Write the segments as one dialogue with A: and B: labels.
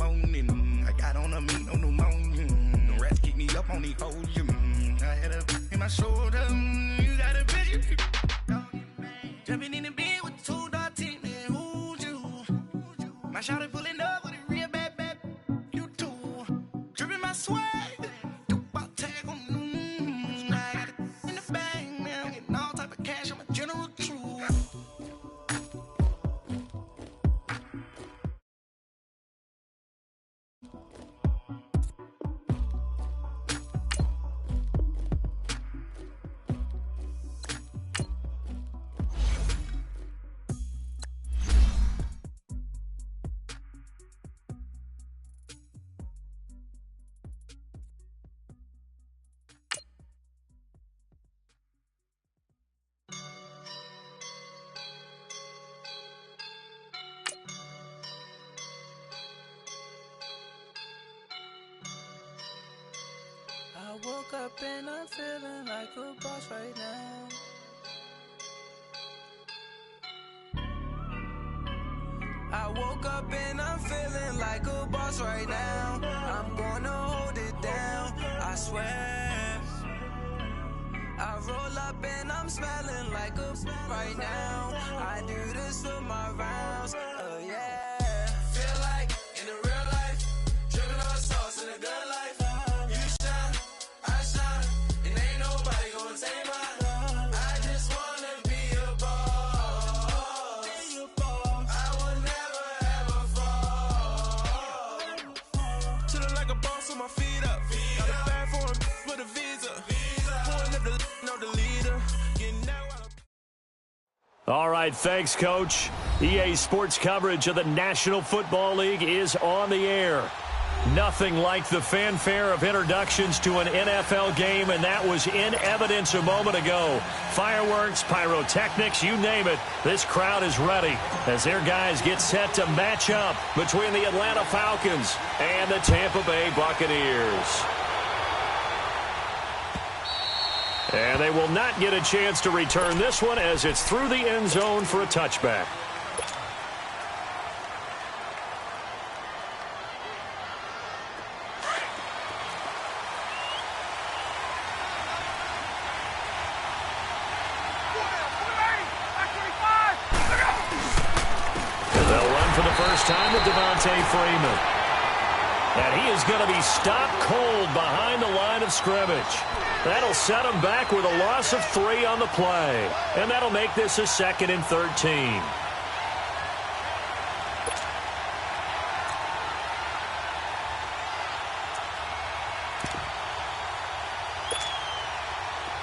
A: morning. I got on a meat, no pneumonia. The rats kicked me up on the podium. I had a in my shoulder. You got a bitch. Jumping in the bed with 2 dark teeth, man. Who's you? My shawty pulling up with a real bad, you too. Dripping my swag. About tag on I got it in the bag, man. I'm getting all type of cash. I'm a general true.
B: I woke up and I'm feeling like a boss right now. I woke up and I'm feeling like a boss right now. I'm gonna hold it down, I swear. I roll up and I'm smelling like a right now. I do this for my rounds, oh yeah. Feel like in the real life, dripping on sauce in a good life.
C: All right, thanks, Coach. EA Sports coverage of the National Football League is on the air. Nothing like the fanfare of introductions to an NFL game, and that was in evidence a moment ago. Fireworks, pyrotechnics, you name it. This crowd is ready as their guys get set to match up between the Atlanta Falcons and the Tampa Bay Buccaneers. And they will not get a chance to return this one as it's through the end zone for a touchback. And they'll run for the first time with Devontae Freeman. And he is going to be stopped cold behind the line of scrimmage. That'll set him back with a loss of 3 on the play. And that'll make this a 2nd and 13.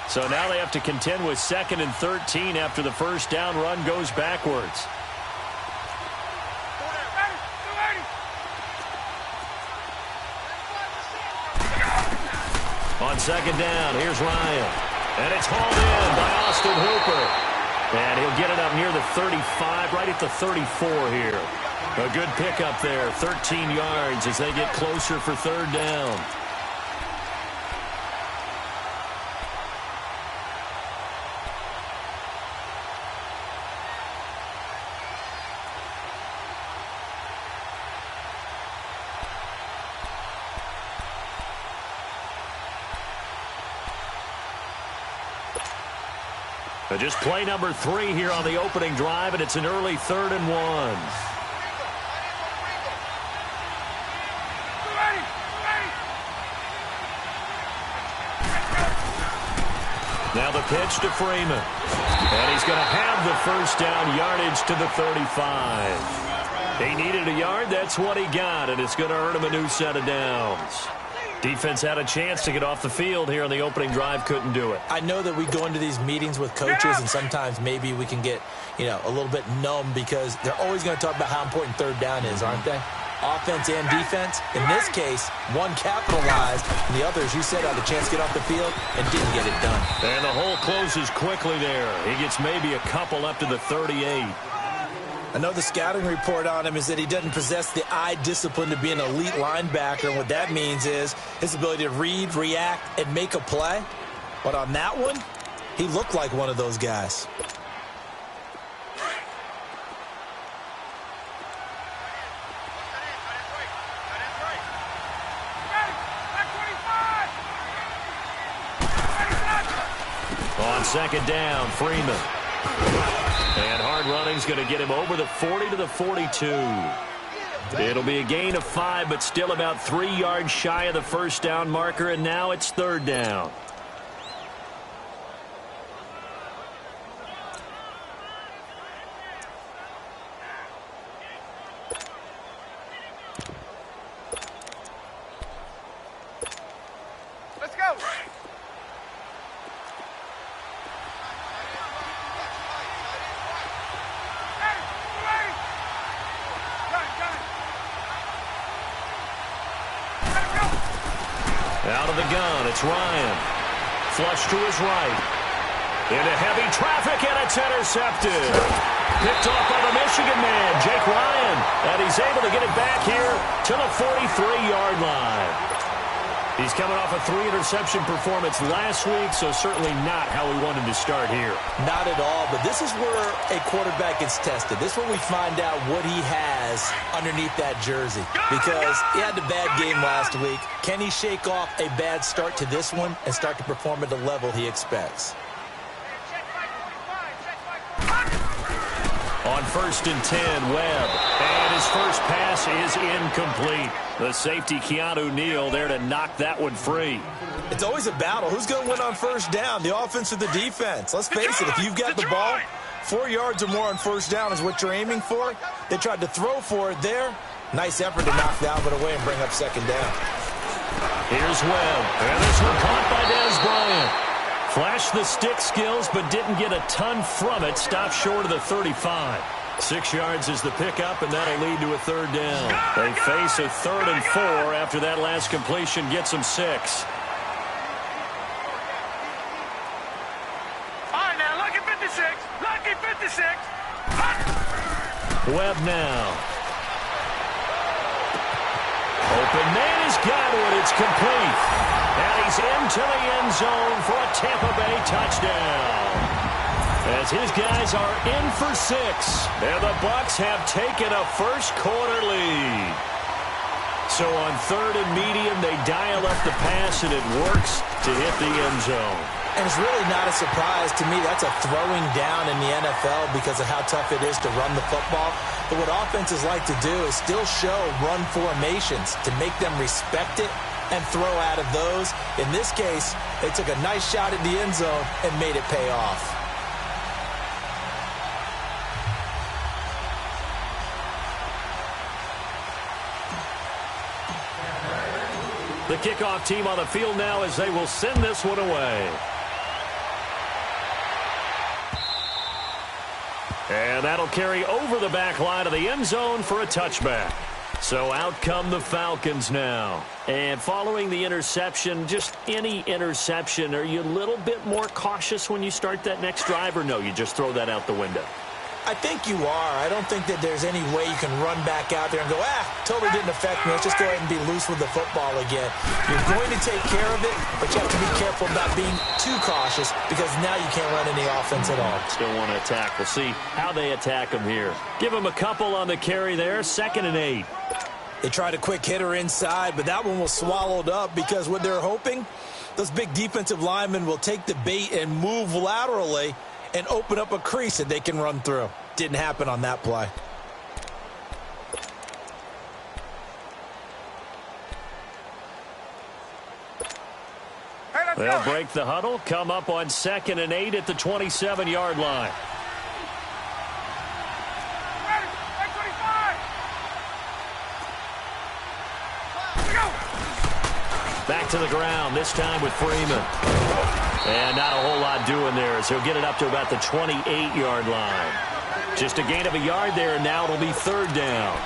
C: So now they have to contend with 2nd and 13 after the first down run goes backwards. On 2nd down, here's Ryan. And it's hauled in by Austin Hooper. And he'll get it up near the 35, right at the 34 here. A good pickup there, 13 yards as they get closer for 3rd down. Just play number 3 here on the opening drive, and it's an early 3rd and 1. Now the pitch to Freeman. And he's going to have the first down, yardage to the 35. He needed a yard, that's what he got, and it's going to earn him a new set of downs. Defense had a chance to get off the field here on the opening drive, couldn't do it.
D: I know that we go into these meetings with coaches, and sometimes maybe we can get, a little bit numb because they're always going to talk about how important 3rd down is, aren't they? Offense and defense. In this case, one capitalized, and the others, you said, had a chance to get off the field and didn't get it done.
C: And the hole closes quickly there. He gets maybe a couple up to the 38.
D: I know the scouting report on him is that he doesn't possess the eye discipline to be an elite linebacker. And what that means is his ability to read, react, and make a play. But on that one, he looked like one of those guys.
C: On second down, Freeman. And hard running's going to get him over the 40 to the 42. It'll be a gain of 5, but still about 3 yards shy of the first down marker, and now it's third down.
A: Let's go.
C: Out of the gun, it's Ryan. Flush to his right. Into heavy traffic, and it's intercepted. Picked off by the Michigan man, Jake Ryan. And he's able to get it back here to the 43-yard line. He's coming off a 3-interception performance last week, so certainly not how we wanted to start here.
D: Not at all, but this is where a quarterback gets tested. This is where we find out what he has underneath that jersey. Because he had a bad game last week. Can he shake off a bad start to this one and start to perform at the level he expects?
C: On 1st and 10, Webb. And his first pass is incomplete. The safety, Keanu Neal, there to knock that one free.
D: It's always a battle. Who's going to win on first down, the offense or the defense? Let's face it, if you've got the ball, 4 yards or more on first down is what you're aiming for. They tried to throw for it there. Nice effort to knock that one away and bring up second down.
C: Here's Webb. And this one caught by Dez Bryant. Flashed the stick skills, but didn't get a ton from it. Stopped short of the 35. 6 yards is the pickup, and that'll lead to a third down. They face a 3rd and 4 after that last completion gets them 6.
A: All right, now, lucky 56. Lucky 56.
C: Webb now. Open man has got it. It's complete. And he's into the end zone for a Tampa Bay touchdown. As his guys are in for 6. And the Bucs have taken a first-quarter lead. So on 3rd and medium, they dial up the pass, and it works to hit the end zone.
D: And it's really not a surprise to me. That's a throwing down in the NFL because of how tough it is to run the football. But what offenses like to do is still show run formations to make them respect it and throw out of those. In this case, they took a nice shot at the end zone and made it pay off.
C: The kickoff team on the field now as they will send this one away. And that'll carry over the back line of the end zone for a touchback. So out come the Falcons now. And following the interception, just any interception, are you a little bit more cautious when you start that next drive, or no, you just throw that out the window?
D: I think you are. I don't think that there's any way you can run back out there and go, totally didn't affect me. Let's just go ahead and be loose with the football again. You're going to take care of it, but you have to be careful about being too cautious because now you can't run any offense at all.
C: Still want to attack. We'll see how they attack them here. Give them a couple on the carry there. 2nd and 8.
D: They tried a quick hitter inside, but that one was swallowed up because what they're hoping, those big defensive linemen will take the bait and move laterally and open up a crease that they can run through. Didn't happen on that play.
C: They'll break the huddle, come up on 2nd and 8 at the 27-yard line. Back to the ground, this time with Freeman. And not a whole lot doing there, as he'll get it up to about the 28-yard line. Just a gain of a yard there, and now it'll be 3rd down.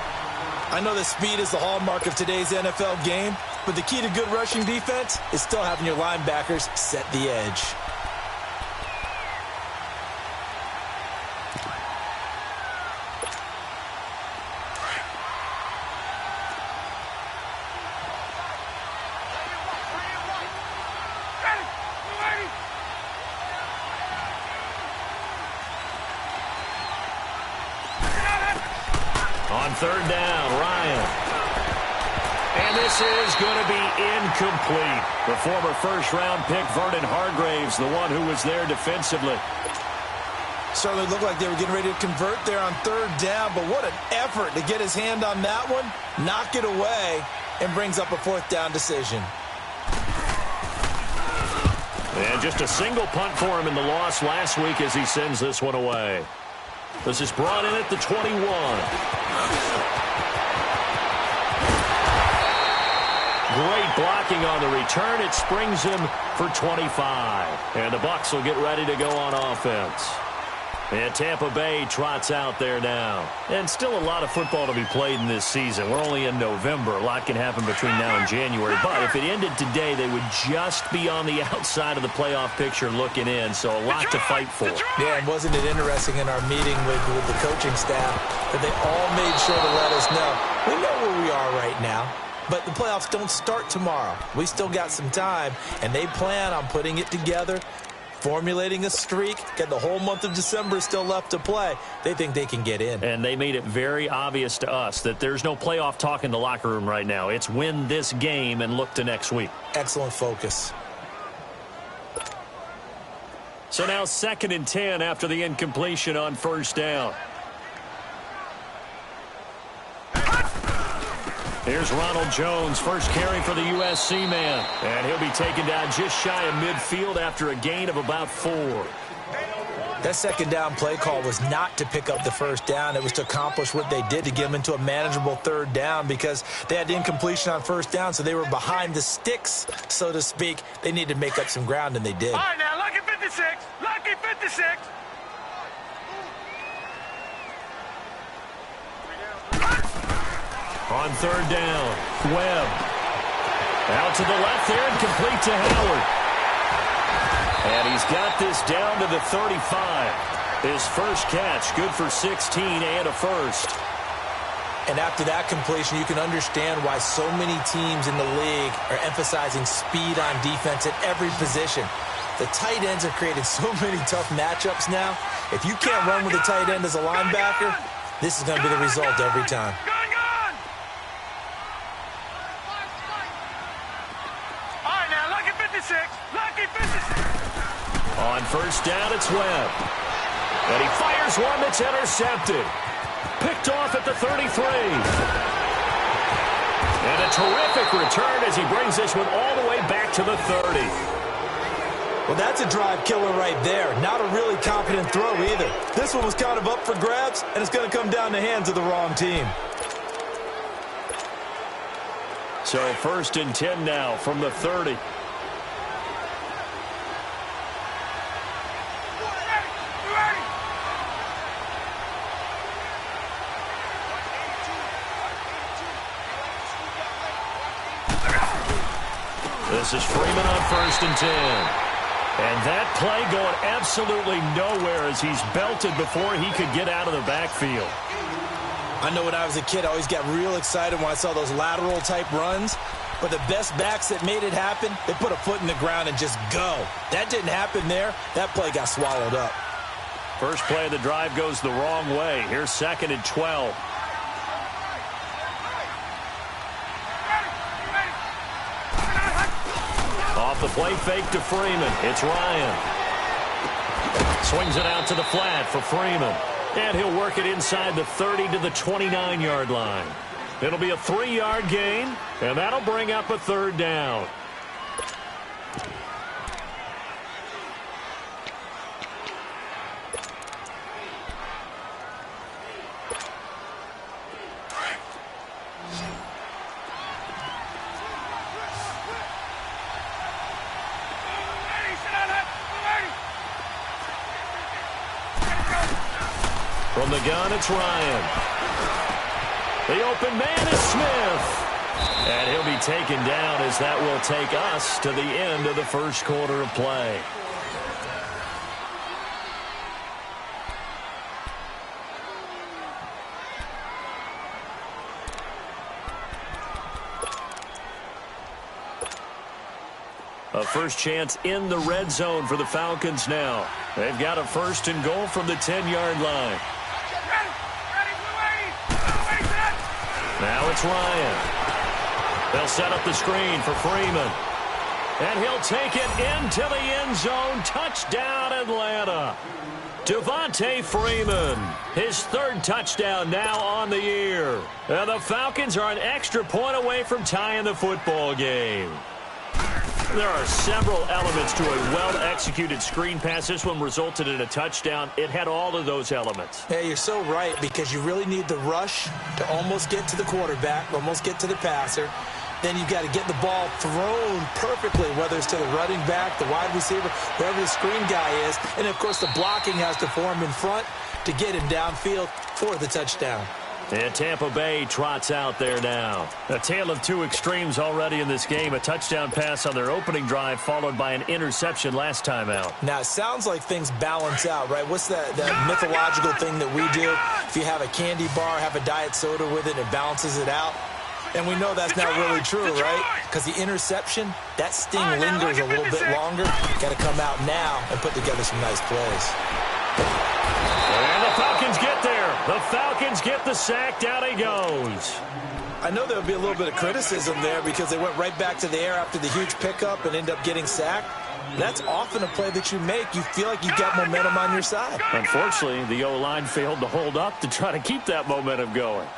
D: I know that speed is the hallmark of today's NFL game, but the key to good rushing defense is still having your linebackers set the edge.
C: On 3rd down, Ryan. And this this is going to be incomplete. The former first-round pick, Vernon Hargraves, the one who was there defensively.
D: Certainly looked like they were getting ready to convert there on third down, but what an effort to get his hand on that one, knock it away, and brings up a fourth down decision.
C: And just a single punt for him in the loss last week as he sends this one away. This is brought in at the 21. Great blocking on the return. It springs him for 25. And the Bucs will get ready to go on offense. And Tampa Bay trots out there now. And still a lot of football to be played in this season. We're only in November. A lot can happen between now and January. But if it ended today, they would just be on the outside of the playoff picture looking in. So a lot to fight for.
D: Yeah, and wasn't it interesting in our meeting with the coaching staff that they all made sure to let us know, we know where we are right now. But the playoffs don't start tomorrow. We still got some time, and they plan on putting it together, formulating a streak, got the whole month of December still left to play. They think they can get in.
C: And they made it very obvious to us that there's no playoff talk in the locker room right now. It's win this game and look to next week.
D: Excellent focus.
C: So now 2nd and 10 after the incompletion on first down. Here's Ronald Jones, first carry for the USC man. And he'll be taken down just shy of midfield after a gain of about 4.
D: That second down play call was not to pick up the first down. It was to accomplish what they did, to get them into a manageable third down, because they had incompletion on first down, so they were behind the sticks, so to speak. They needed to make up some ground, and they did.
A: All right, now, lucky 56. Lucky 56.
C: On third down, Webb. Out to the left there and complete to Howard. And he's got this down to the 35. His first catch, good for 16 and a first.
D: And after that completion, you can understand why so many teams in the league are emphasizing speed on defense at every position. The tight ends have created so many tough matchups now. If you can't run with a tight end as a linebacker, this is going to be the result every time.
C: On first down, it's Webb. And he fires one that's intercepted. Picked off at the 33. And a terrific return as he brings this one all the way back to the 30.
D: Well, that's a drive killer right there. Not a really confident throw either. This one was kind of up for grabs, and it's going to come down the hands of the wrong team.
C: So 1st and 10 now from the 30. This is Freeman on 1st and 10. And that play going absolutely nowhere as he's belted before he could get out of the backfield.
D: I know when I was a kid, I always got real excited when I saw those lateral type runs. But the best backs that made it happen, they put a foot in the ground and just go. That didn't happen there. That play got swallowed up.
C: First play of the drive goes the wrong way. Here's 2nd and 12. Off the play fake to Freeman. It's Ryan. Swings it out to the flat for Freeman. And he'll work it inside the 30 to the 29-yard line. It'll be a 3-yard gain, and that'll bring up a third down. From the gun, it's Ryan. The open man is Smith. And he'll be taken down as that will take us to the end of the first quarter of play. A first chance in the red zone for the Falcons now. They've got a 1st and goal from the 10-yard line. Now it's Ryan. They'll set up the screen for Freeman. And he'll take it into the end zone. Touchdown, Atlanta. Devontae Freeman, his third touchdown now on the year. And the Falcons are an extra point away from tying the football game. There are several elements to a well-executed screen pass. This one resulted in a touchdown. It had all of those elements.
D: Hey, you're so right, because you really need the rush to almost get to the quarterback, almost get to the passer. Then you've got to get the ball thrown perfectly, whether it's to the running back, the wide receiver, wherever the screen guy is. And, of course, the blocking has to form in front to get him downfield for the touchdown.
C: And Tampa Bay trots out there now. A tale of two extremes already in this game. A touchdown pass on their opening drive, followed by an interception last time out.
D: Now, it sounds like things balance out, right? What's that mythological thing that we do? If you have a candy bar, have a diet soda with it, it balances it out. And we know that's not really true, right? Because the interception, that sting lingers a little bit longer. Got to come out now and put together some nice plays.
C: And the Falcons get there. The Falcons get the sack. Down he goes.
D: I know there'll be a little bit of criticism there because they went right back to the air after the huge pickup and end up getting sacked. That's often a play that you make. You feel like you've got momentum on your side.
C: Unfortunately, the O-line failed to hold up to try to keep that momentum going.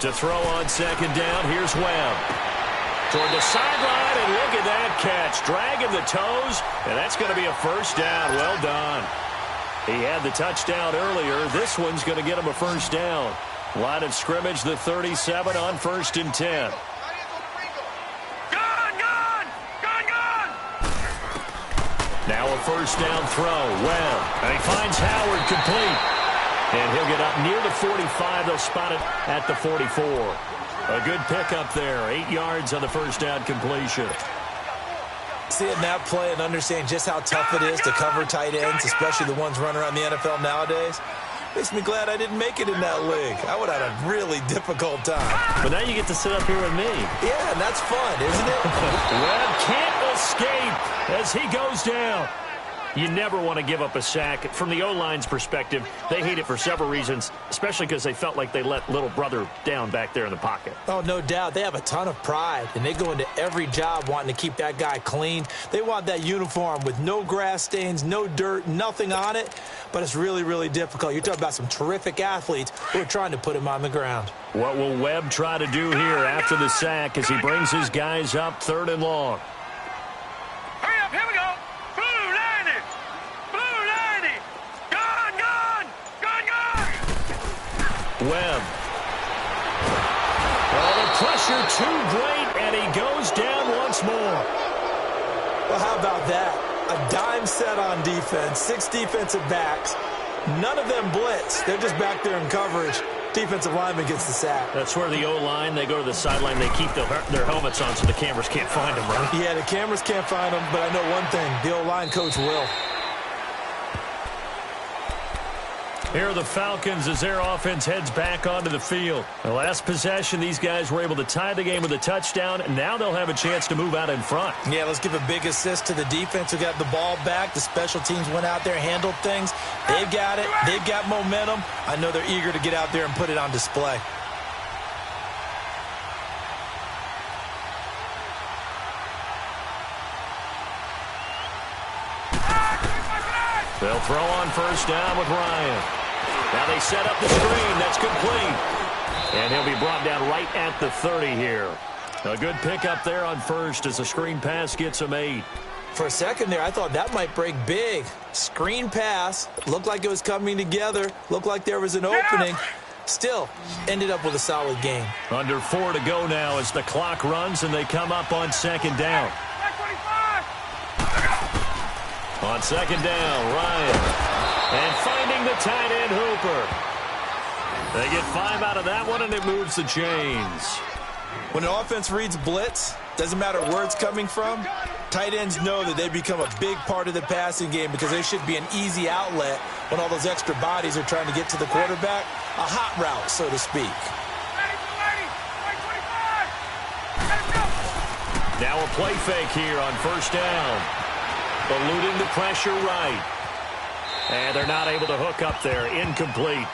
C: To throw on second down, here's Webb. Toward the sideline, and look at that catch. Dragging the toes, and that's going to be a first down. Well done. He had the touchdown earlier. This one's going to get him a first down. Line of scrimmage, the 37 on 1st and 10. Now a first down throw. Webb, and he finds Howard complete. And he'll get up near the 45. They'll spot it at the 44. A good pickup there. 8 yards on the first down completion.
D: Seeing that play and understanding just how tough it is to cover tight ends, especially the ones running around the NFL nowadays, makes me glad I didn't make it in that league. I would have had a really difficult time.
C: But now you get to sit up here with me.
D: Yeah, and that's fun, isn't it?
C: Webb can't escape as he goes down. You never want to give up a sack. From the O-line's perspective, they hate it for several reasons, especially because they felt like they let little brother down back there in the pocket.
D: Oh, no doubt. They have a ton of pride, and they go into every job wanting to keep that guy clean. They want that uniform with no grass stains, no dirt, nothing on it, but it's really, really difficult. You're talking about some terrific athletes who are trying to put him on the ground.
C: What will Webb try to do here after the sack as he brings his guys up 3rd and long?
A: Hurry up, here we go.
C: Webb. Oh, the pressure too great, and he goes down once more.
D: Well, how about that? A dime set on defense, 6 defensive backs. None of them blitz. They're just back there in coverage. Defensive lineman gets the sack.
C: That's where the O-line, they go to the sideline, they keep their helmets on so the cameras can't find them, right?
D: Yeah, the cameras can't find them, but I know one thing. The O-line coach will.
C: Here are the Falcons as their offense heads back onto the field. The last possession, these guys were able to tie the game with a touchdown, and now they'll have a chance to move out in front.
D: Yeah, let's give a big assist to the defense who got the ball back. The special teams went out there, handled things. They've got it. They've got momentum. I know they're eager to get out there and put it on display.
C: They'll throw on first down with Ryan. Now they set up the screen. That's complete. And he'll be brought down right at the 30 here. A good pickup there on first as the screen pass gets him 8.
D: For a second there, I thought that might break big. Screen pass. Looked like it was coming together. Looked like there was an opening. Still, ended up with a solid game.
C: Under 4 to go now as the clock runs and they come up on second down. On second down, Ryan. And finding the tight end, Hooper. They get 5 out of that one, and it moves the chains.
D: When an offense reads blitz, doesn't matter where it's coming from, tight ends know that they become a big part of the passing game because they should be an easy outlet when all those extra bodies are trying to get to the quarterback. A hot route, so to speak.
C: Now a play fake here on first down. Eluding the pressure right. And they're not able to hook up there. Incomplete.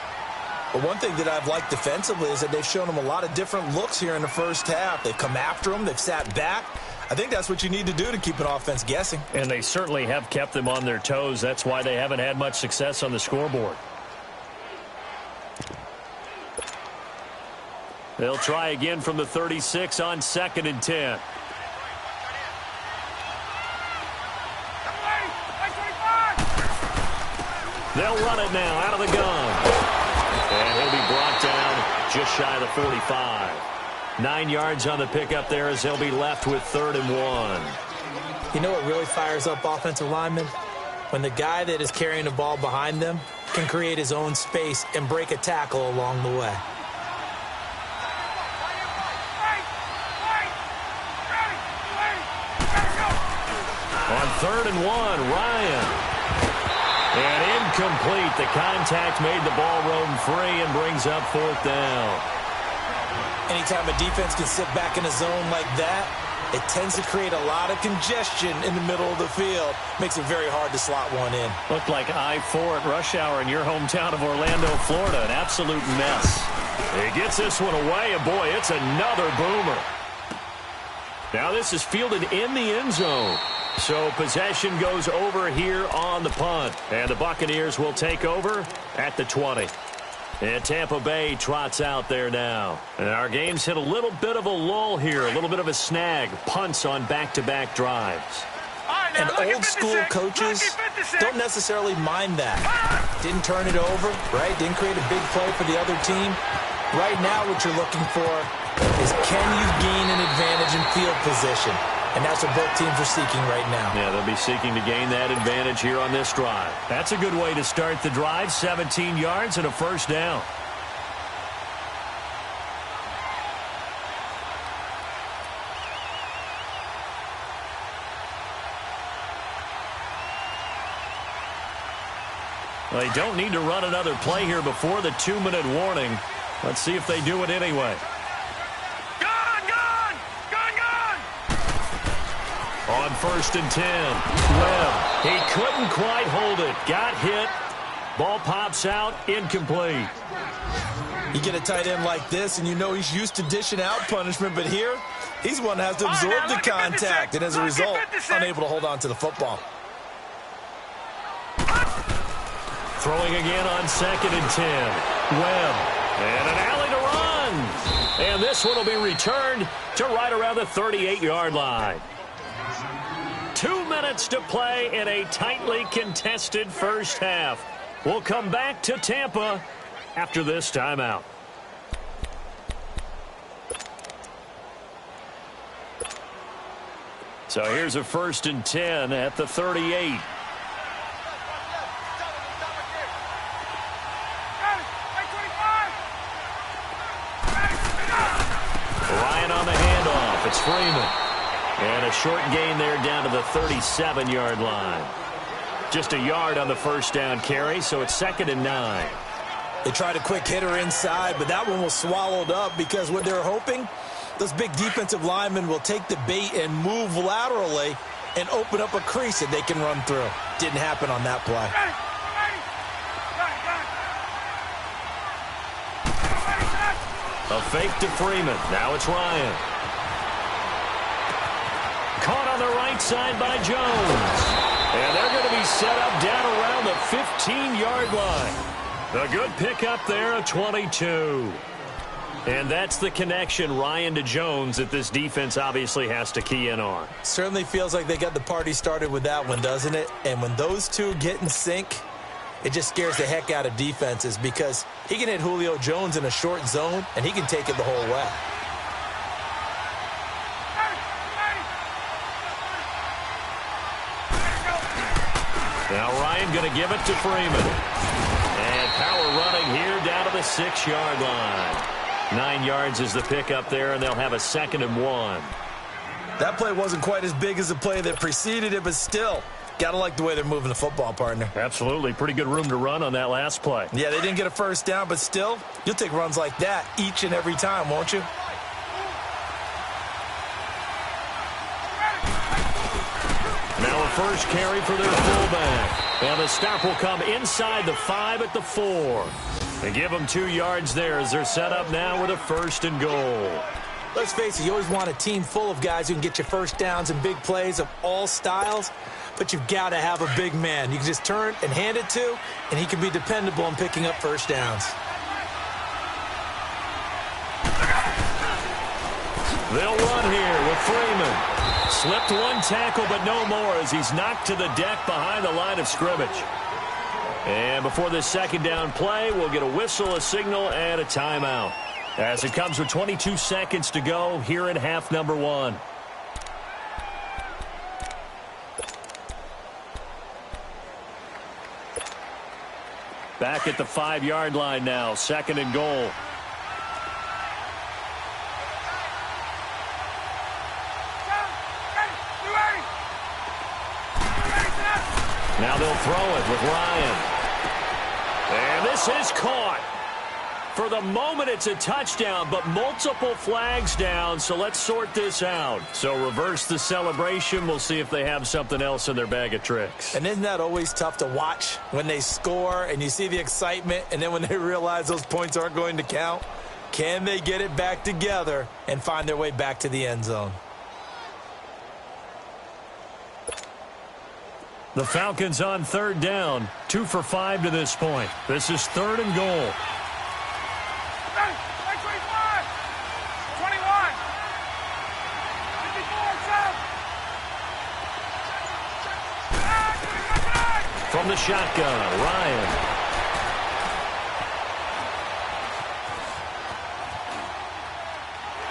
D: But one thing that I've liked defensively is that they've shown them a lot of different looks here in the first half. They've come after them. They've sat back. I think that's what you need to do to keep an offense guessing.
C: And they certainly have kept them on their toes. That's why they haven't had much success on the scoreboard. They'll try again from the 36 on 2nd and 10. They'll run it now out of the gun. And he'll be brought down just shy of the 45. 9 yards on the pickup there as they'll be left with 3rd and 1.
D: You know what really fires up offensive linemen? When the guy that is carrying the ball behind them can create his own space and break a tackle along the way.
C: On 3rd and 1, Ryan. And incomplete. The contact made the ball roam free and brings up 4th down.
D: Anytime a defense can sit back in a zone like that, it tends to create a lot of congestion in the middle of the field. Makes it very hard to slot one in.
C: Looked like I-4 at rush hour in your hometown of Orlando, Florida. An absolute mess. He gets this one away, and boy, it's another boomer. Now this is fielded in the end zone. So possession goes over here on the punt. And the Buccaneers will take over at the 20. And Tampa Bay trots out there now. And our game's hit a little bit of a lull here, a little bit of a snag. Punts on back-to-back drives.
D: And old-school coaches don't necessarily mind that. Didn't turn it over, right? Didn't create a big play for the other team. Right now what you're looking for is can you gain an advantage in field position? And that's what both teams are seeking right now.
C: Yeah, they'll be seeking to gain that advantage here on this drive. That's a good way to start the drive. 17 yards and a 1st down. Well, they don't need to run another play here before the 2-minute warning. Let's see if they do it anyway. On 1st and 10, Webb. He couldn't quite hold it. Got hit. Ball pops out. Incomplete.
D: You get a tight end like this, and you know he's used to dishing out punishment, but here, he's the one that has to absorb the contact, and as a result, unable to hold on to the football.
C: Throwing again on 2nd and 10. Webb. And an alley to run. And this one will be returned to right around the 38-yard line. 2 minutes to play in a tightly contested first half. We'll come back to Tampa after this timeout. So here's a 1st and 10 at the 38. Ryan on the handoff. It's Freeman. And a short gain there down to the 37-yard line. Just a yard on the 1st down carry, so it's 2nd and 9.
D: They tried a quick hitter inside, but that one was swallowed up because what they're hoping, those big defensive linemen will take the bait and move laterally and open up a crease that they can run through. Didn't happen on that play.
C: A fake to Freeman. Now it's Ryan. Caught on the right side by Jones. And they're going to be set up down around the 15-yard line. A good pickup there, a 22. And that's the connection, Ryan to Jones, that this defense obviously has to key in on.
D: Certainly feels like they got the party started with that one, doesn't it? And when those two get in sync, it just scares the heck out of defenses because he can hit Julio Jones in a short zone, and he can take it the whole way.
C: Now Ryan going to give it to Freeman. And power running here down to the 6-yard line. 9 yards is the pickup there, and they'll have a 2nd and 1.
D: That play wasn't quite as big as the play that preceded it, but still, got to like the way they're moving the football, partner.
C: Absolutely. Pretty good room to run on that last play.
D: Yeah, they didn't get a 1st down, but still, you'll take runs like that each and every time, won't you?
C: Now a first carry for their fullback. And the stop will come inside the 5 at the 4. They give them 2 yards there as they're set up now with a 1st and goal.
D: Let's face it, you always want a team full of guys who can get you first downs and big plays of all styles, but you've got to have a big man you can just turn and hand it to, and he can be dependable in picking up first downs.
C: They'll run here with Freeman. Slipped 1 tackle, but no more as he's knocked to the deck behind the line of scrimmage. And before this 2nd down play, we'll get a whistle, a signal, and a timeout, as it comes with 22 seconds to go here in half number 1. Back at the 5-yard line now, 2nd and goal. Now they'll throw it with Ryan. And this is caught. For the moment, it's a touchdown, but multiple flags down, so let's sort this out. So reverse the celebration. We'll see if they have something else in their bag of tricks.
D: And isn't that always tough to watch when they score and you see the excitement, and then when they realize those points aren't going to count? Can they get it back together and find their way back to the end zone?
C: The Falcons on 3rd down, 2 for 5 to this point. This is 3rd and goal. From the shotgun, Ryan.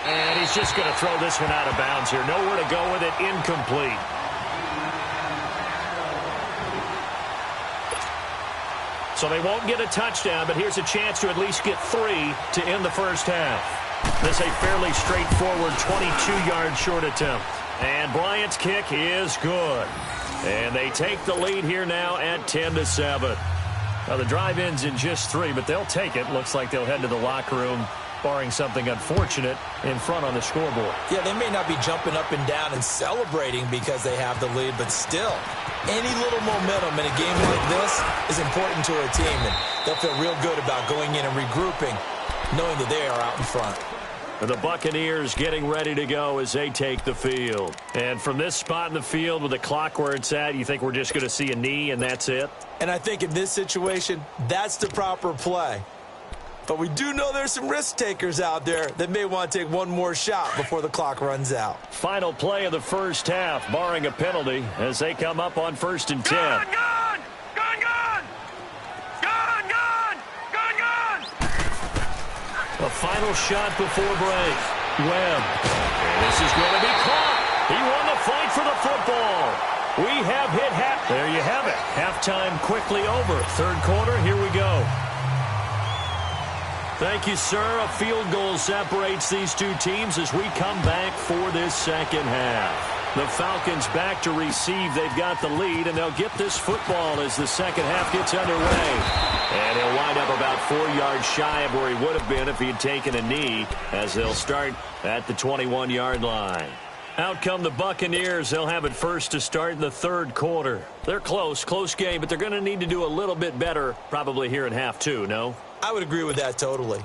C: And he's just going to throw this one out of bounds here. Nowhere to go with it, incomplete. So they won't get a touchdown, but here's a chance to at least get 3 to end the first half. This is a fairly straightforward 22-yard short attempt. And Bryant's kick is good. And they take the lead here now at 10-7. Now the drive ends in just 3, but they'll take it. Looks like they'll head to the locker room, barring something unfortunate, in front on the scoreboard.
D: Yeah, they may not be jumping up and down and celebrating because they have the lead, but still, any little momentum in a game like this is important to a team, and they'll feel real good about going in and regrouping, knowing that they are out in front.
C: The Buccaneers getting ready to go as they take the field. And from this spot in the field with the clock where it's at, you think we're just going to see a knee and that's it?
D: And I think in this situation, that's the proper play. But we do know there's some risk takers out there that may want to take one more shot before the clock runs out.
C: Final play of the first half, barring a penalty, as they come up on 1st and 10.
A: Gone! Gone! Gone! Gone! Gone! Gone! Gone! Gone!
C: A final shot before break. Webb. And this is going to be caught. He won the fight for the football. We have hit half. There you have it. Halftime quickly over. 3rd quarter, here we go. Thank you, sir. A field goal separates these two teams as we come back for this 2nd half. The Falcons back to receive. They've got the lead, and they'll get this football as the 2nd half gets underway. And he'll wind up about 4 yards shy of where he would have been if he had taken a knee, as they'll start at the 21-yard line. Out come the Buccaneers. They'll have it first to start in the 3rd quarter. They're close game, but they're going to need to do a little bit better probably here in half 2, no?
D: I would agree with that totally.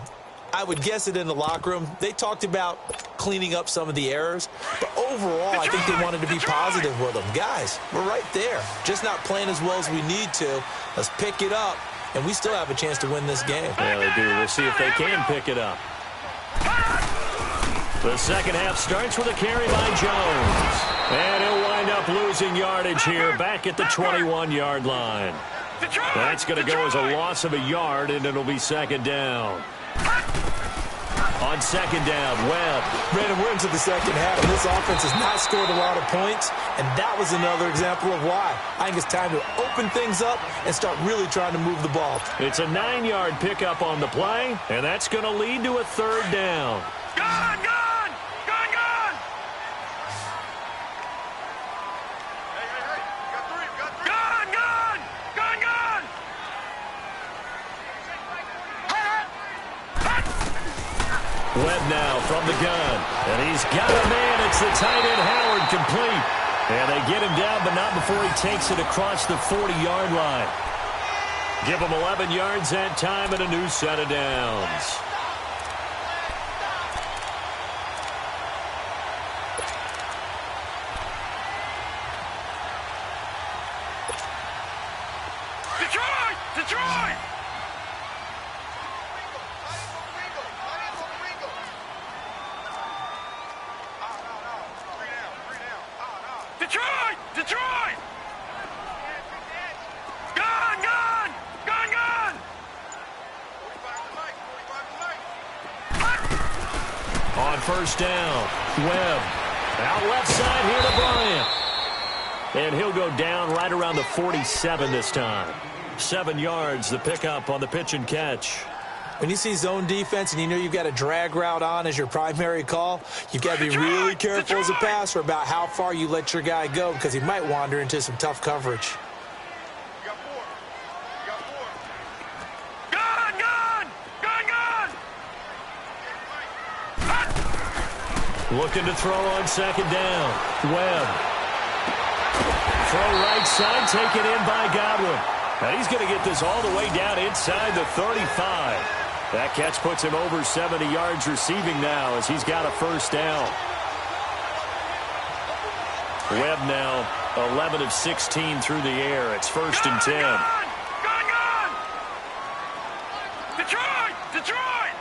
D: I would guess it in the locker room. They talked about cleaning up some of the errors, but overall, I think they wanted to be positive with them. Guys, we're right there. Just not playing as well as we need to. Let's pick it up, and we still have a chance to win this game.
C: Yeah, they do. We'll see if they can pick it up. The 2nd half starts with a carry by Jones. And he'll wind up losing yardage here back at the 21-yard line. That's going to go as a loss of a yard, and it'll be 2nd down. On 2nd down, Webb.
D: Brandon, we're into the 2nd half, and this offense has not scored a lot of points, and that was another example of why. I think it's time to open things up and start really trying to move the ball.
C: It's a 9-yard pickup on the play, and that's going to lead to a 3rd down.
A: Gone! Gone! Gone! Gone! Hey, hey, hey! You got 3! You got 3! Gone! Gone! Gone! Gone!
C: Webb now from the gun, and he's got a man. It's the tight end Howard, complete. And they get him down, but not before he takes it across the 40-yard line. Give them 11 yards that time and a new set of downs.
A: Detroit! Detroit! Detroit! Detroit! Gone! Gone! Gone! Gone!
C: On first down, Webb. Out left side here to Bryant. And he'll go down right around the 47 this time. 7 yards, the pickup on the pitch and catch.
D: When you see zone defense and you know you've got a drag route on as your primary call, you've got to be really careful as a passer about how far you let your guy go because he might wander into some tough coverage.
A: Gone! Gone! Gone! Gone!
C: Looking to throw on second down. Webb. Throw right side, taken in by Godwin. And he's going to get this all the way down inside the 35. That catch puts him over 70 yards receiving now as he's got a first down. Webb now 11 of 16 through the air. It's first and 10.
A: Gone! Gone! Gone! Detroit! Detroit!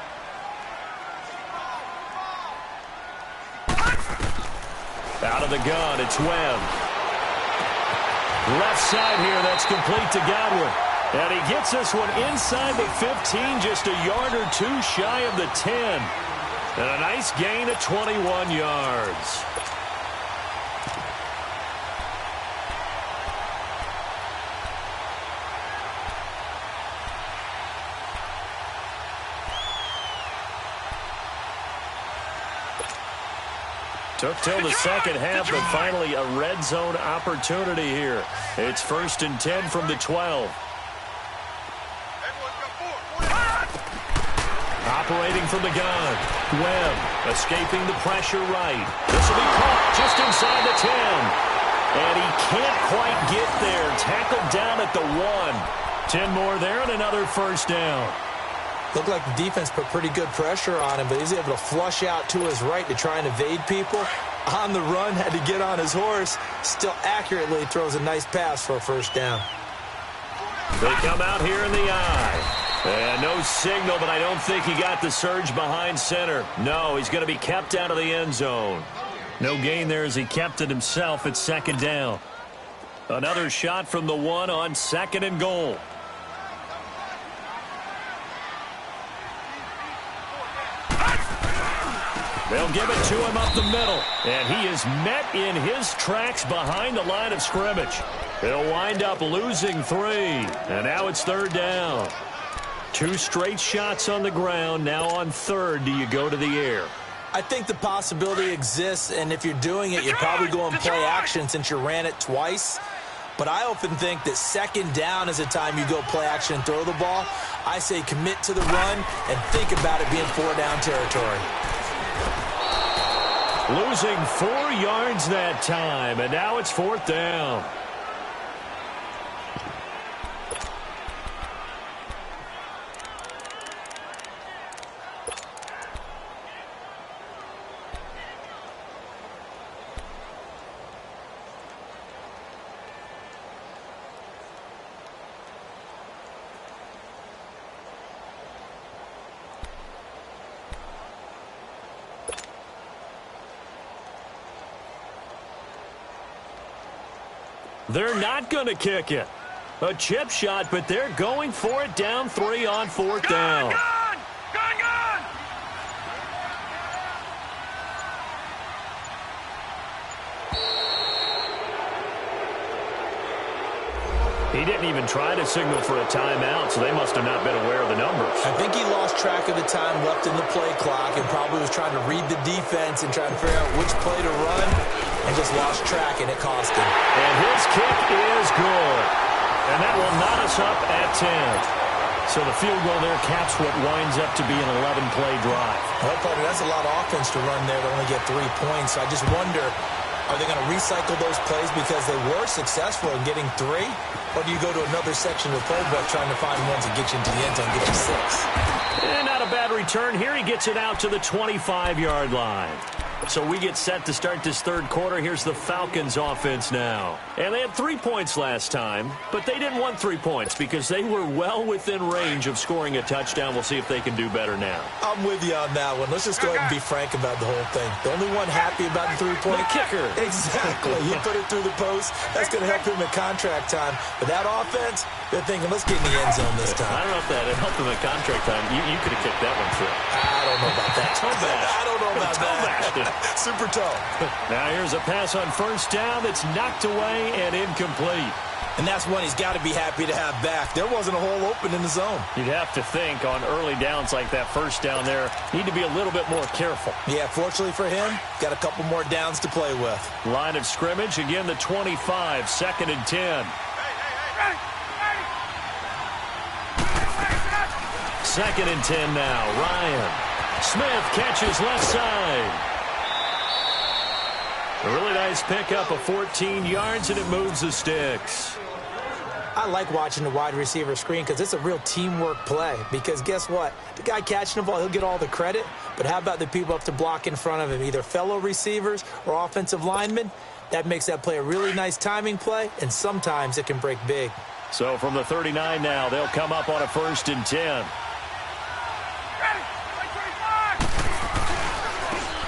C: Out of the gun, it's Webb. Left side here, that's complete to Godwin. And he gets this one inside the 15, just a yard or two shy of the 10. And a nice gain of 21 yards. Took till the second half, but finally a red zone opportunity here. It's first and 10 from the 12. Operating from the gun. Webb escaping the pressure right. This will be caught just inside the 10. And he can't quite get there. Tackled down at the 1. 10 more there and another first down.
D: Looked like the defense put pretty good pressure on him, but he's able to flush out to his right to try and evade people. On the run, had to get on his horse. Still accurately throws a nice pass for a first down.
C: They come out here in the eye. And no signal, but I don't think he got the surge behind center. No, he's going to be kept out of the end zone. No gain there as he kept it himself at second down. Another shot from the 1 on second and goal. They'll give it to him up the middle. And he is met in his tracks behind the line of scrimmage. He'll wind up losing 3. And now it's third down. 2 straight shots on the ground. Now on third, do you go to the air?
D: I think the possibility exists, and if you're doing it, you're probably going play action since you ran it twice. But I often think that second down is a time you go play action and throw the ball. I say commit to the run and think about it being 4-down territory.
C: Losing 4 yards that time, and now it's fourth down. They're not going to kick it. A chip shot, but they're going for it down 3 on fourth down.
A: Gone! Gone! Gone!
C: He didn't even try to signal for a timeout, so they must have not been aware of the numbers.
D: I think he lost track of the time left in the play clock and probably was trying to read the defense and trying to figure out which play to run and just lost track, and it cost him.
C: And his kick is good. And that will knot us up at 10. So the field goal there caps what winds up to be an 11-play drive.
D: Well, partner, that's a lot of offense to run there to only get 3 points. I just wonder, Are they going to recycle those plays because they were successful in getting 3? Or do you go to another section of the playbook trying to find ones that get you into the end zone and get you 6?
C: And not a bad return here. He gets it out to the 25-yard line. So we get set to start this third quarter. Here's the Falcons offense now. And they had 3 points last time, but they didn't want 3 points because they were well within range of scoring a touchdown. We'll see if they can do better now.
D: I'm with you on that one. Let's just go ahead and be frank about the whole thing. The only one happy about the 3-point
C: kicker.
D: Exactly. He put it through the post. That's going to help him at contract time. But that offense, they're thinking, let's get in the end zone this time.
C: I don't know if that helped him at contract time. You could have kicked that one through.
D: I don't know about that.
C: I don't know about that.
D: Super toe.
C: Now here's a pass on first down that's knocked away and incomplete.
D: And that's one he's got to be happy to have back. There wasn't a hole open in the zone.
C: You'd have to think on early downs like that first down there, need to be a little bit more careful.
D: Yeah, fortunately for him, got a couple more downs to play with.
C: Line of scrimmage, again the 25, 2nd and 10. 2nd and 10 now, Ryan. Smith catches left side. A really nice pickup of 14 yards, and it moves the sticks.
D: I like watching the wide receiver screen because it's a real teamwork play. Because guess what? The guy catching the ball, he'll get all the credit. But how about the people up to block in front of him, either fellow receivers or offensive linemen? That makes that play a really nice timing play, and sometimes it can break big.
C: So from the 39 now, they'll come up on a 1st and 10.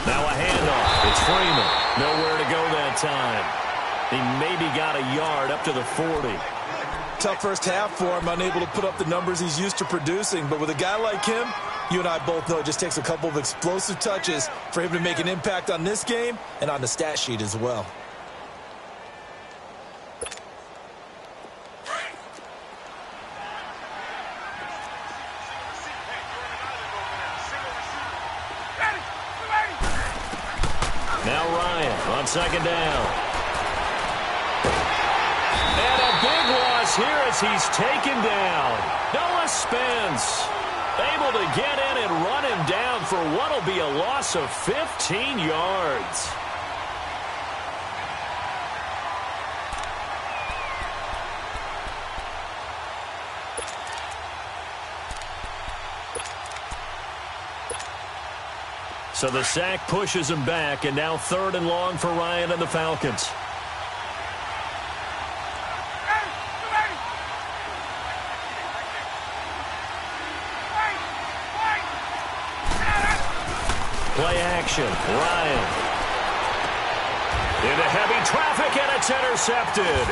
C: Now a handoff. It's Freeman. Nowhere to go that time. He maybe got a yard up to the 40.
D: Tough first half for him, unable to put up the numbers he's used to producing. But with a guy like him, you and I both know it just takes a couple of explosive touches for him to make an impact on this game and on the stat sheet as well.
C: Now Ryan on 2nd down. And a big loss here as he's taken down. Noah Spence able to get in and run him down for what will be a loss of 15 yards. So the sack pushes him back, and now 3rd and long for Ryan and the Falcons. Play action, Ryan. Into heavy traffic, and it's intercepted.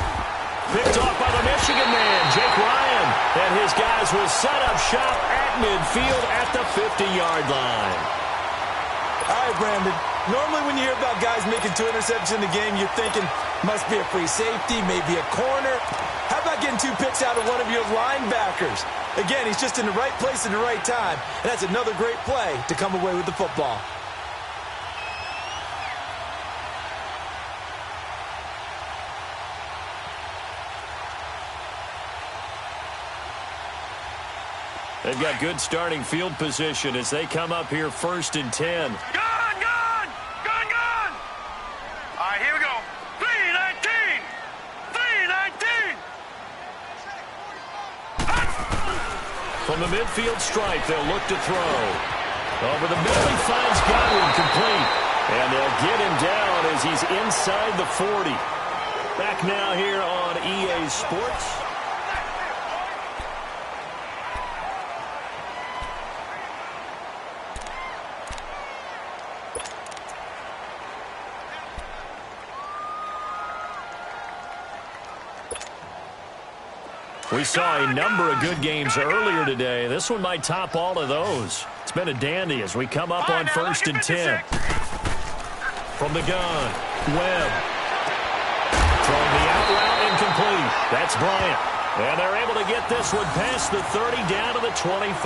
C: Picked off by the Michigan man, Jake Ryan. And his guys will set up shop at midfield at the 50-yard line.
D: All right, Brandon. Normally when you hear about guys making 2 interceptions in the game, you're thinking must be a free safety, maybe a corner. How about getting 2 picks out of one of your linebackers? Again, he's just in the right place at the right time, and that's another great play to come away with the football.
C: They've got good starting field position as they come up here 1st and 10.
A: Gone! All right, here we go. 3-19! 3-19!
C: From the midfield stripe, they'll look to throw. Over the middle, he finds Godwin complete. And they'll get him down as he's inside the 40. Back now here on EA Sports. We saw a number of good games earlier today. This one might top all of those. It's been a dandy as we come up on 1st and 10. From the gun, Webb. From the out route, incomplete. That's Bryant. And they're able to get this one past the 30 down to the 25.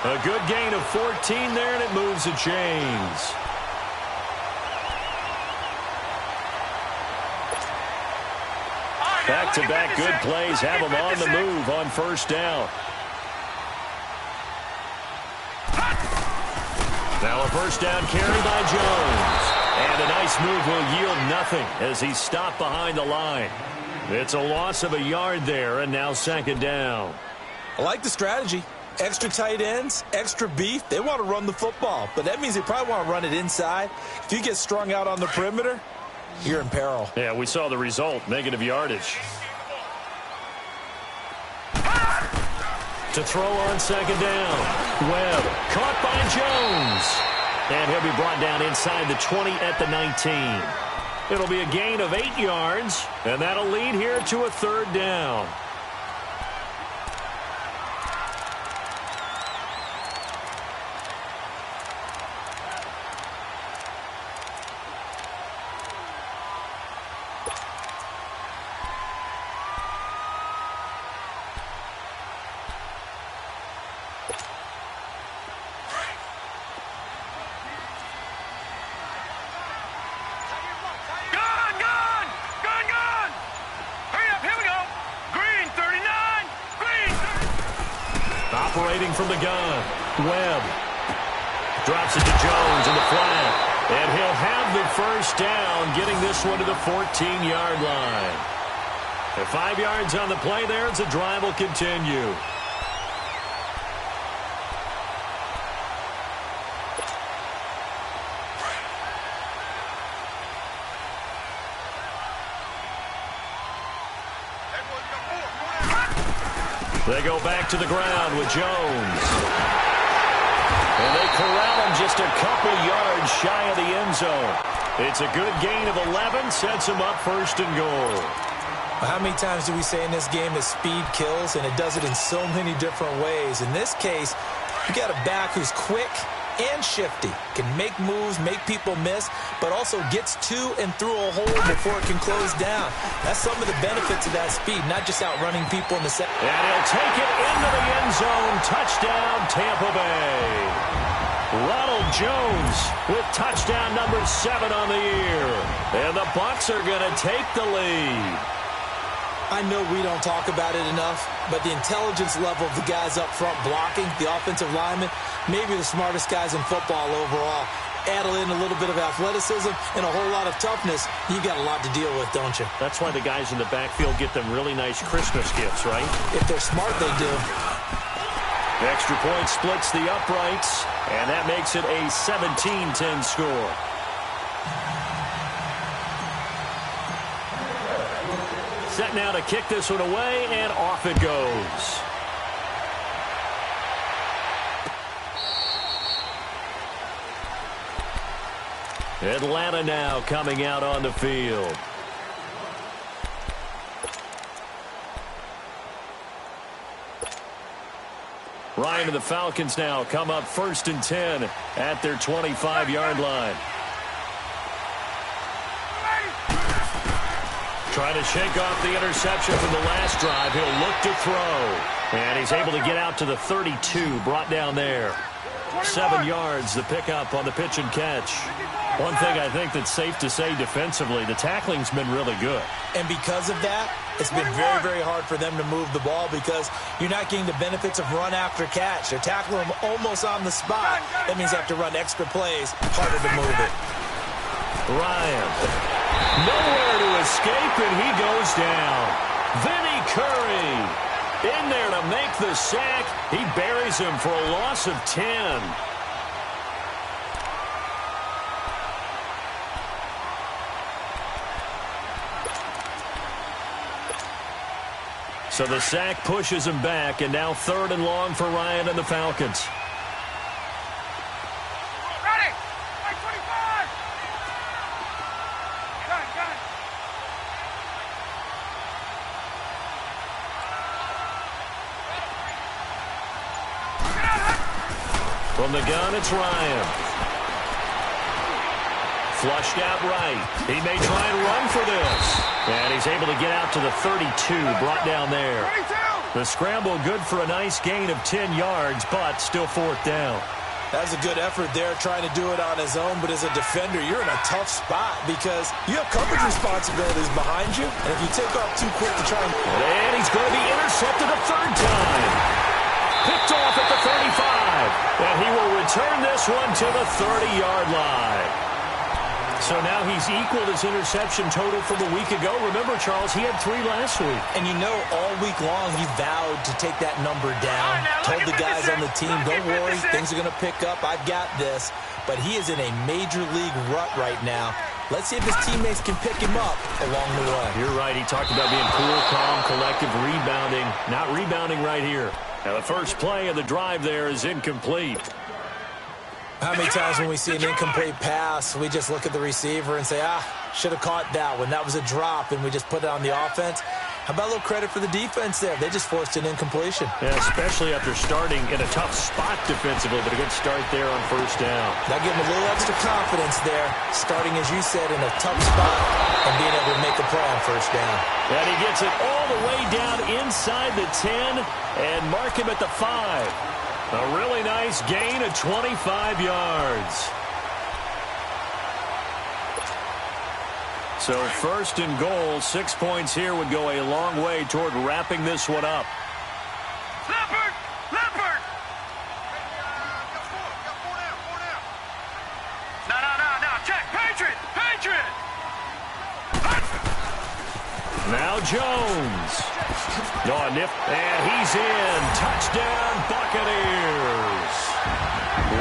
C: A good gain of 14 there, and it moves the chains. Back-to-back good plays have them on the move on 1st down. Now a 1st down carry by Jones. And a nice move will yield nothing as he's stopped behind the line. It's a loss of a yard there, and now second down.
D: I like the strategy. Extra tight ends, extra beef. They want to run the football, but that means they probably want to run it inside. If you get strung out on the perimeter, you're in peril.
C: Yeah, we saw the result, negative yardage. To throw on second down. Webb caught by Jones. And he'll be brought down inside the 20 at the 19. It'll be a gain of 8 yards, and that'll lead here to a third down. Operating from the gun, Webb drops it to Jones in the flat, and he'll have the first down, getting this one to the 14-yard line. At 5 yards on the play there, the drive will continue. They go back to the ground with Jones. And they corral him just a couple yards shy of the end zone. It's a good gain of 11, sets him up first and goal.
D: How many times do we say in this game that speed kills, and it does it in so many different ways? In this case, you got a back who's quick and shifty, can make moves, make people miss, but also gets to and through a hole before it can close down. That's some of the benefits of that speed, not just outrunning people in the second.
C: And he'll take it into the end zone. Touchdown, Tampa Bay. Ronald Jones with touchdown number 7 on the year. And the Bucs are going to take the lead.
D: I know we don't talk about it enough, but the intelligence level of the guys up front blocking, the offensive linemen, maybe the smartest guys in football overall. Add in a little bit of athleticism and a whole lot of toughness, you got a lot to deal with, don't you?
C: That's why the guys in the backfield get them really nice Christmas gifts, right?
D: If they're smart, they do.
C: The extra point splits the uprights, and that makes it a 17-10 score. Set now to kick this one away, and off it goes. Atlanta now coming out on the field. Ryan and the Falcons now come up 1st and 10 at their 25-yard line. Trying to shake off the interception from the last drive. He'll look to throw. And he's able to get out to the 32, brought down there. 7 yards, the pickup on the pitch and catch. One thing I think that's safe to say defensively, the tackling's been really good.
D: And because of that, it's been very, very hard for them to move the ball because you're not getting the benefits of run after catch. They're tackling them almost on the spot. That means they have to run extra plays, harder to move it.
C: Ryan, nowhere to escape, and he goes down. Vinny Curry in there to make the sack. He buries him for a loss of 10. So the sack pushes him back, and now 3rd and long for Ryan and the Falcons.
E: Ready! 25! Gun.
C: From the gun, it's Ryan. Flushed out right. He may try and run for this. And he's able to get out to the 32, brought down there. The scramble good for a nice gain of 10 yards, but still 4th down.
D: That was a good effort there, trying to do it on his own. But as a defender, you're in a tough spot because you have coverage responsibilities behind you. And if you take off too quick to try
C: and he's going to be intercepted a 3rd time. Picked off at the 35. And he will return this one to the 30-yard line. So now he's equaled his interception total from a week ago. Remember, Charles, he had 3 last week.
D: And you know, all week long he vowed to take that number down. Told the guys on the team, don't worry, things are going to pick up. I've got this. But he is in a major league rut right now. Let's see if his teammates can pick him up along the way.
C: You're right. He talked about being cool, calm, collective, rebounding. Not rebounding right here. Now, the first play of the drive there is incomplete.
D: How many times when we see an incomplete pass, we just look at the receiver and say, should have caught that one. That was a drop, and we just put it on the offense. How about a little credit for the defense there? They just forced an incompletion.
C: Yeah, especially after starting in a tough spot defensively, but a good start there on first down.
D: That gave him a little extra confidence there, starting, as you said, in a tough spot and being able to make a play on first down.
C: And he gets it all the way down inside the 10 and mark him at the 5. A really nice gain of 25 yards. So first and goal, 6 points here would go a long way toward wrapping this one up.
E: Leopard! Leopard! No. Check. Patriot! Patriot!
C: Now Jones. And he's in. Touchdown, Buccaneers.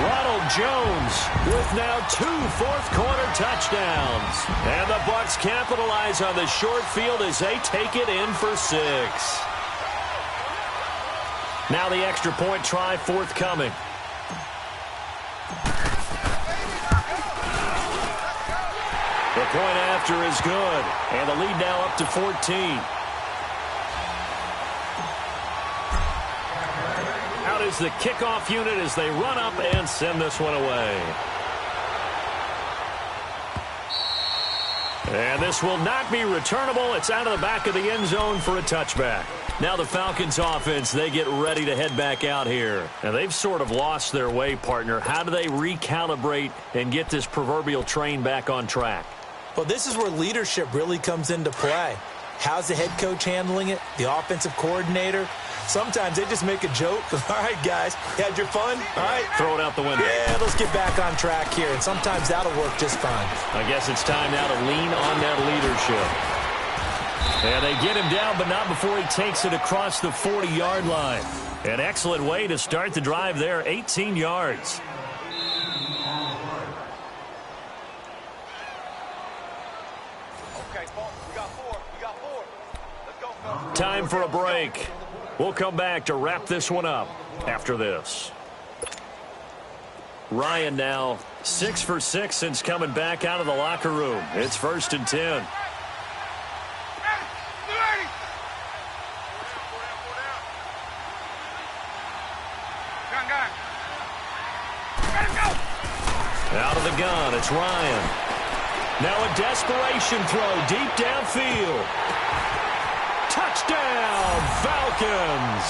C: Ronald Jones with now 2 fourth-quarter touchdowns. And the Bucs capitalize on the short field as they take it in for 6. Now the extra point try forthcoming. The point after is good. And the lead now up to 14. Out is the kickoff unit as they run up and send this one away. And this will not be returnable. It's out of the back of the end zone for a touchback. Now the Falcons offense, they get ready to head back out here. And they've sort of lost their way, partner. How do they recalibrate and get this proverbial train back on track?
D: Well, this is where leadership really comes into play. How's the head coach handling it? The offensive coordinator? Sometimes they just make a joke. All right, guys, you had your fun? All right.
C: Throw it out the window.
D: Yeah, let's get back on track here. And sometimes that'll work just fine.
C: I guess it's time now to lean on that leadership. And they get him down, but not before he takes it across the 40-yard line. An excellent way to start the drive there, 18 yards.
E: Okay, we got 4. Let's go, fellas.
C: Time for a break. We'll come back to wrap this one up after this. Ryan now 6 for 6 since coming back out of the locker room. It's 1st and 10. Out of the gun, it's Ryan. Now a desperation throw deep downfield. Touchdown, Falcons.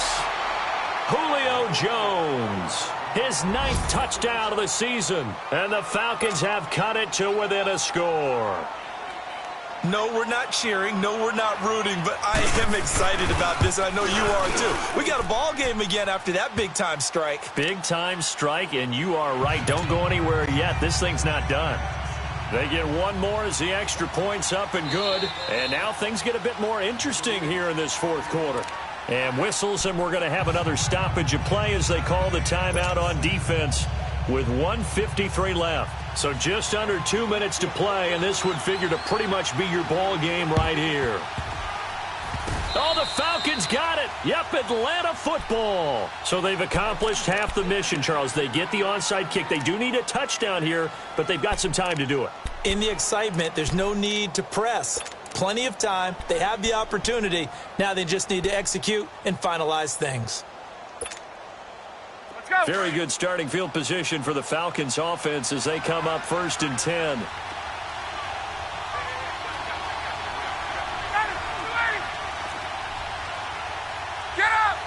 C: Julio Jones, his 9th touchdown of the season. And the Falcons have cut it to within a score.
D: No, we're not cheering. No, we're not rooting. But I am excited about this. I know you are, too. We got a ball game again after that big-time strike.
C: Big-time strike, and you are right. Don't go anywhere yet. This thing's not done. They get one more as the extra point's up and good. And now things get a bit more interesting here in this 4th quarter. And whistles, and we're going to have another stoppage of play as they call the timeout on defense with 1:53 left. So just under 2 minutes to play, and this would figure to pretty much be your ball game right here. Oh, the Falcons got it. Yep, Atlanta football. So they've accomplished half the mission, Charles. They get the onside kick. They do need a touchdown here, but they've got some time to do it.
D: In the excitement, there's no need to press. Plenty of time. They have the opportunity. Now they just need to execute and finalize things.
E: Let's go.
C: Very good starting field position for the Falcons offense as they come up 1st and 10.
E: Get up!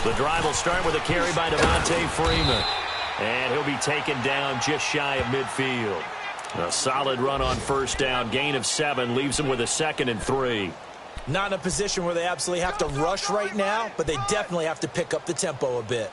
C: The drive will start with a carry by Devontae Freeman. And he'll be taken down just shy of midfield. A solid run on first down. Gain of 7 leaves him with a 2nd and 3.
D: Not in a position where they absolutely have to rush right now, but they definitely have to pick up the tempo a bit.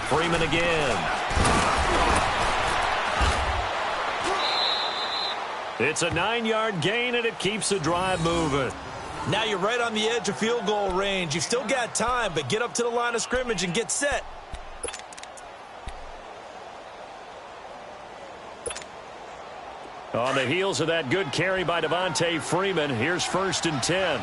C: Freeman again. It's a 9-yard gain, and it keeps the drive moving.
D: Now you're right on the edge of field goal range. You've still got time, but get up to the line of scrimmage and get set.
C: On the heels of that good carry by Devontae Freeman, here's 1st and 10.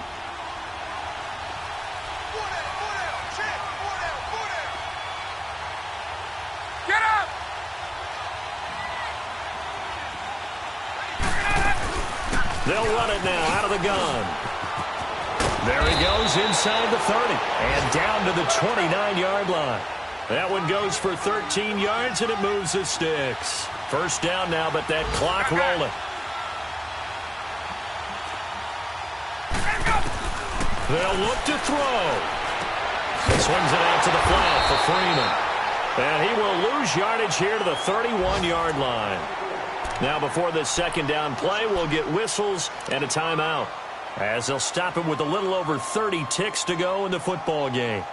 C: They'll run it now out of the gun. There he goes inside the 30 and down to the 29-yard line. That one goes for 13 yards, and it moves the sticks. 1st down now, but that clock rolling. They'll look to throw. He swings it out to the flat for Freeman. And he will lose yardage here to the 31-yard line. Now before this 2nd down play, we'll get whistles and a timeout, as they'll stop it with a little over 30 ticks to go in the football game.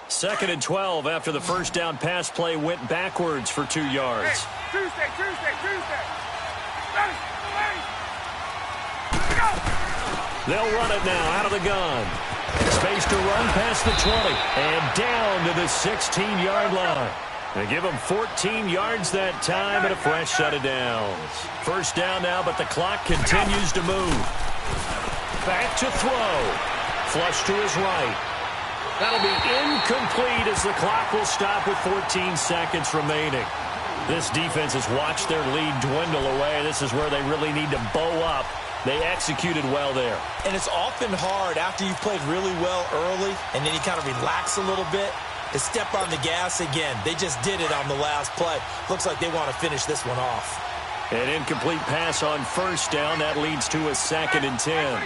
C: Second and 12 after the 1st down pass play went backwards for 2 yards.
F: Tuesday.
C: They'll run it now out of the gun. Space to run past the 20 and down to the 16-yard line. They give him 14 yards that time and a fresh set of downs. 1st down now, but the clock continues to move. Back to throw. Flush to his right. That'll be incomplete as the clock will stop with 14 seconds remaining. This defense has watched their lead dwindle away. This is where they really need to bow up. They executed well there.
D: And it's often hard after you've played really well early and then you kind of relax a little bit to step on the gas again. They just did it on the last play. Looks like they want to finish this one off.
C: An incomplete pass on 1st down. That leads to a 2nd and 10.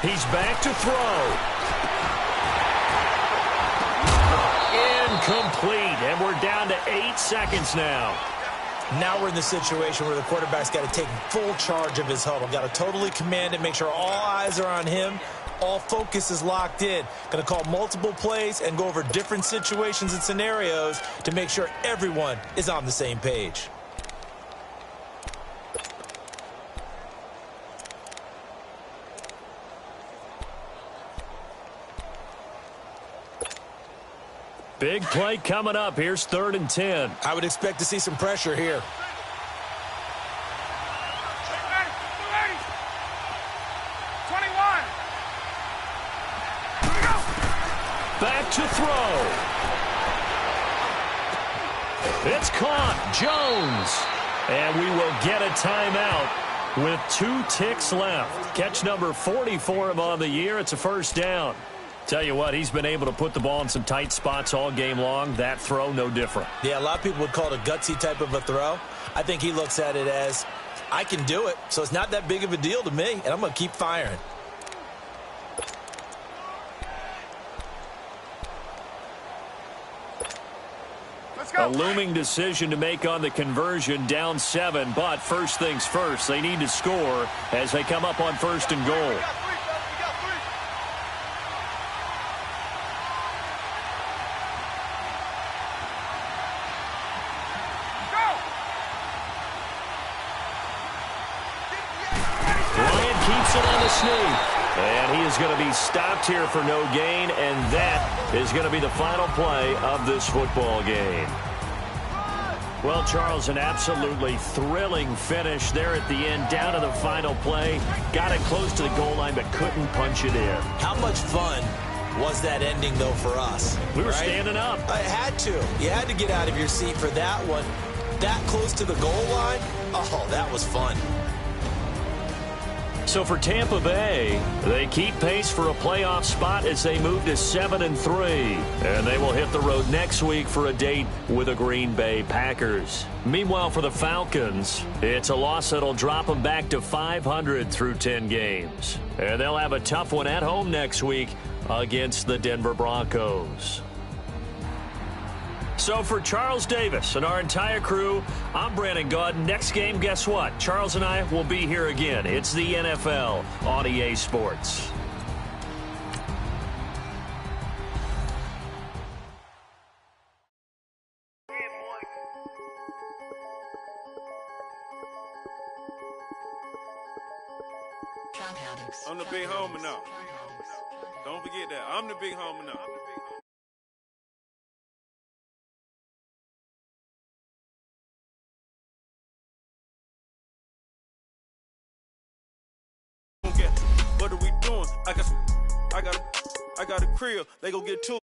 C: He's back to throw. Incomplete, and we're down to 8 seconds now.
D: Now we're in the situation where the quarterback's got to take full charge of his huddle. Got to totally command it, make sure all eyes are on him. All focus is locked in. Going to call multiple plays and go over different situations and scenarios to make sure everyone is on the same page.
C: Big play coming up. Here's 3rd and 10.
D: I would expect to see some pressure here.
C: Back to throw. It's caught. Jones. And we will get a timeout with 2 ticks left. Catch number 40 for him on the year. It's a 1st down. Tell you what, he's been able to put the ball in some tight spots all game long. That throw, no different.
D: Yeah, a lot of people would call it a gutsy type of a throw. I think he looks at it as, I can do it, so it's not that big of a deal to me, and I'm going to keep firing.
C: A looming decision to make on the conversion, down 7, but first things first, they need to score as they come up on 1st and goal. And he is going to be stopped here for no gain, and that is going to be the final play of this football game. Well, Charles, an absolutely thrilling finish there at the end, down to the final play. Got it close to the goal line, but couldn't punch it in.
D: How much fun was that ending, though, for us.
C: We were standing up.
D: I had to. You had to get out of your seat for that one. That close to the goal line, oh, that was fun.
C: So for Tampa Bay, they keep pace for a playoff spot as they move to 7-3. And they will hit the road next week for a date with the Green Bay Packers. Meanwhile, for the Falcons, it's a loss that'll drop them back to 500 through 10 games. And they'll have a tough one at home next week against the Denver Broncos. So for Charles Davis and our entire crew, I'm Brandon Gaudin. Next game, guess what? Charles and I will be here again. It's the NFL on EA Sports.
F: I'm the big homer now. Don't forget that. I'm the big homer now. What are we doing? I got a crib. They go get two.